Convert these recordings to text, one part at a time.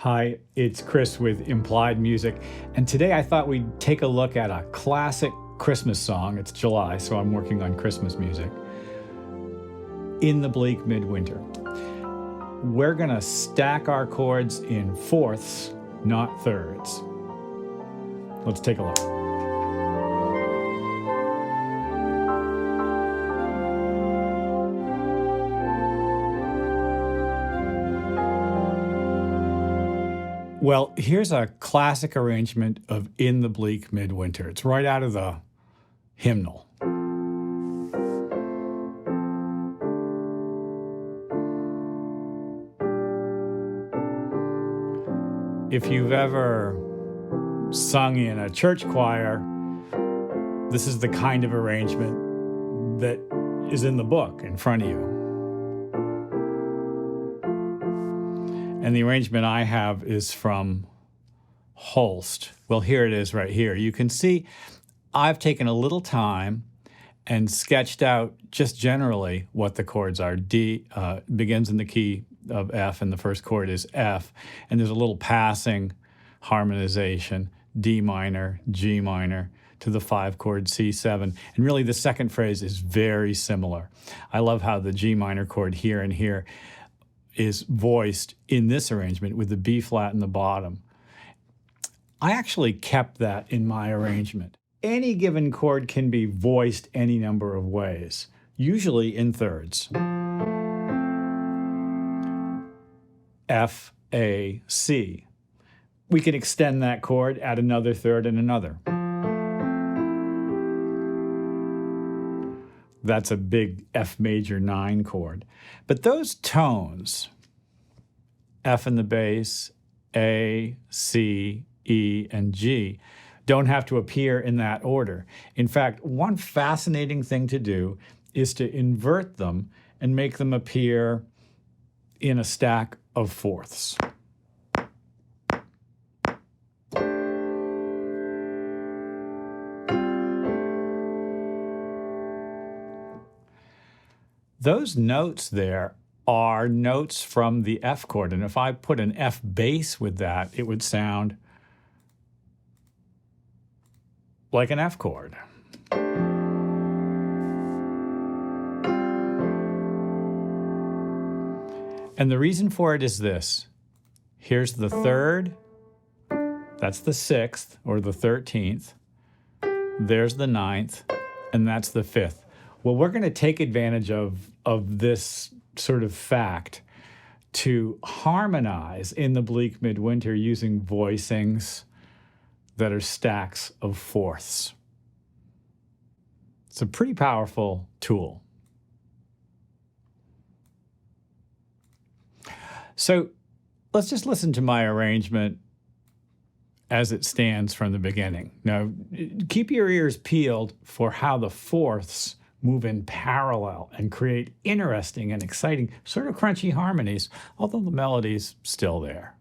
Hi, it's Chris with Implied Music, and today I thought we'd take a look at a classic Christmas song. It's July, so I'm working on Christmas music. In the Bleak Midwinter. We're gonna stack our chords in fourths, not thirds. Let's take a look. Well, here's a classic arrangement of In the Bleak Midwinter. It's right out of the hymnal. If you've ever sung in a church choir, this is the kind of arrangement that is in the book in front of you. And the arrangement I have is from Holst. Well, here it is right here. You can see I've taken a little time and sketched out just generally what the chords are. D begins in the key of F, and the first chord is F. And there's a little passing harmonization, D minor, G minor, to the 5-chord C7. And really the second phrase is very similar. I love how the G minor chord here and here is voiced in this arrangement with the B flat in the bottom. I actually kept that in my arrangement. Any given chord can be voiced any number of ways, usually in thirds. F, A, C. We can extend that chord, add another third and another. That's a big F major 9 chord. But those tones, F in the bass, A, C, E, and G, don't have to appear in that order. In fact, one fascinating thing to do is to invert them and make them appear in a stack of fourths. Those notes there are notes from the F chord, and if I put an F bass with that, it would sound like an F chord. And the reason for it is this. Here's the third, that's the 6th or the 13th, there's the 9th, and that's the 5th. Well, we're going to take advantage of this sort of fact to harmonize In the Bleak Midwinter using voicings that are stacks of fourths. It's a pretty powerful tool. So let's just listen to my arrangement as it stands from the beginning. Now, keep your ears peeled for how the fourths move in parallel and create interesting and exciting, sort of crunchy harmonies, although the melody's still there.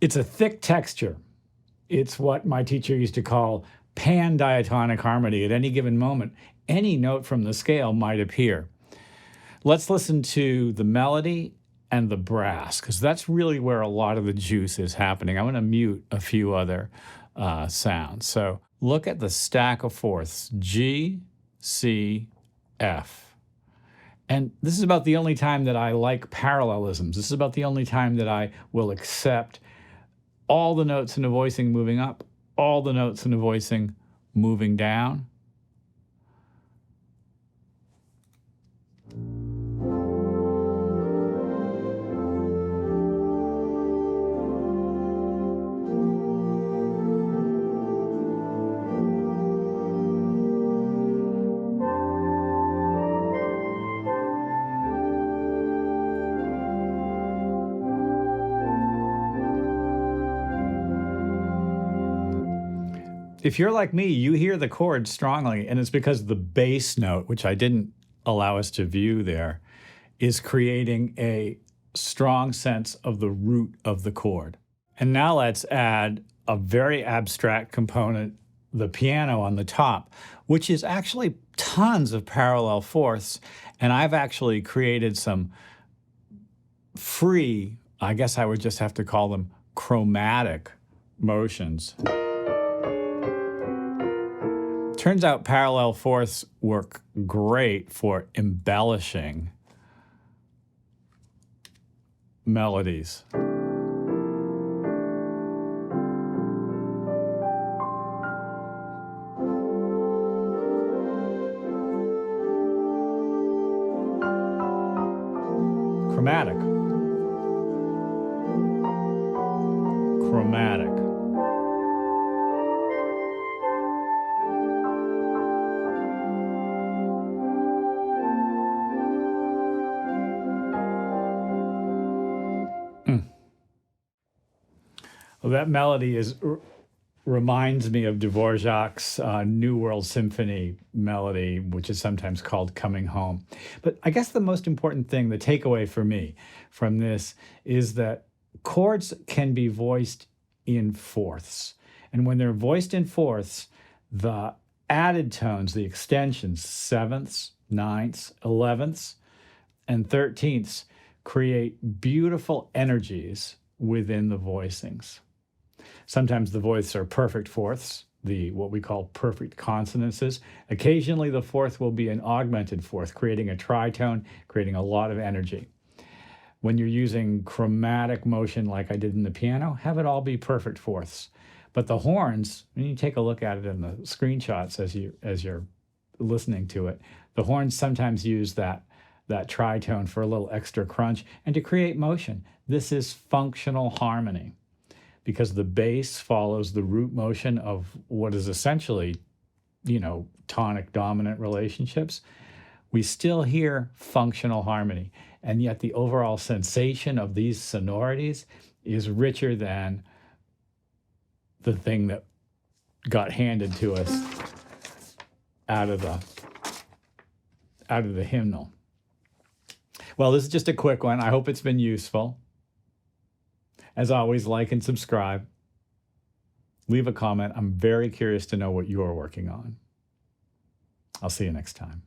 It's a thick texture. It's what my teacher used to call pan-diatonic harmony. At any given moment, any note from the scale might appear. Let's listen to the melody and the brass, because that's really where a lot of the juice is happening. I'm going to mute a few other sounds. So look at the stack of fourths, G, C, F. And this is about the only time that I like parallelisms. This is about the only time that I will accept all the notes in the voicing moving up, all the notes in the voicing moving down. if you're like me, you hear the chord strongly, and it's because the bass note, which I didn't allow us to view there, is creating a strong sense of the root of the chord. And now let's add a very abstract component, the piano on the top, which is actually tons of parallel fourths. And I've actually created some free, I guess I would just have to call them chromatic motions. Turns out parallel fourths work great for embellishing melodies. Chromatic. Chromatic. Well, that melody reminds me of Dvorak's New World Symphony melody, which is sometimes called Coming Home. But I guess the most important thing, the takeaway for me from this, is that chords can be voiced in fourths. And when they're voiced in fourths, the added tones, the extensions, sevenths, ninths, 11ths, and 13ths, create beautiful energies within the voicings. Sometimes the voices are perfect fourths, what we call perfect consonances. Occasionally the fourth will be an augmented fourth, creating a tritone, creating a lot of energy. When you're using chromatic motion like I did in the piano, have it all be perfect fourths. But the horns, when you take a look at it in the screenshots as you're listening to it, the horns sometimes use that tritone for a little extra crunch and to create motion. This is functional harmony, because the bass follows the root motion of what is essentially, tonic dominant relationships. We still hear functional harmony, and yet the overall sensation of these sonorities is richer than the thing that got handed to us out of the hymnal. Well, this is just a quick one. I hope it's been useful. As always, like and subscribe. Leave a comment. I'm very curious to know what you're working on. I'll see you next time.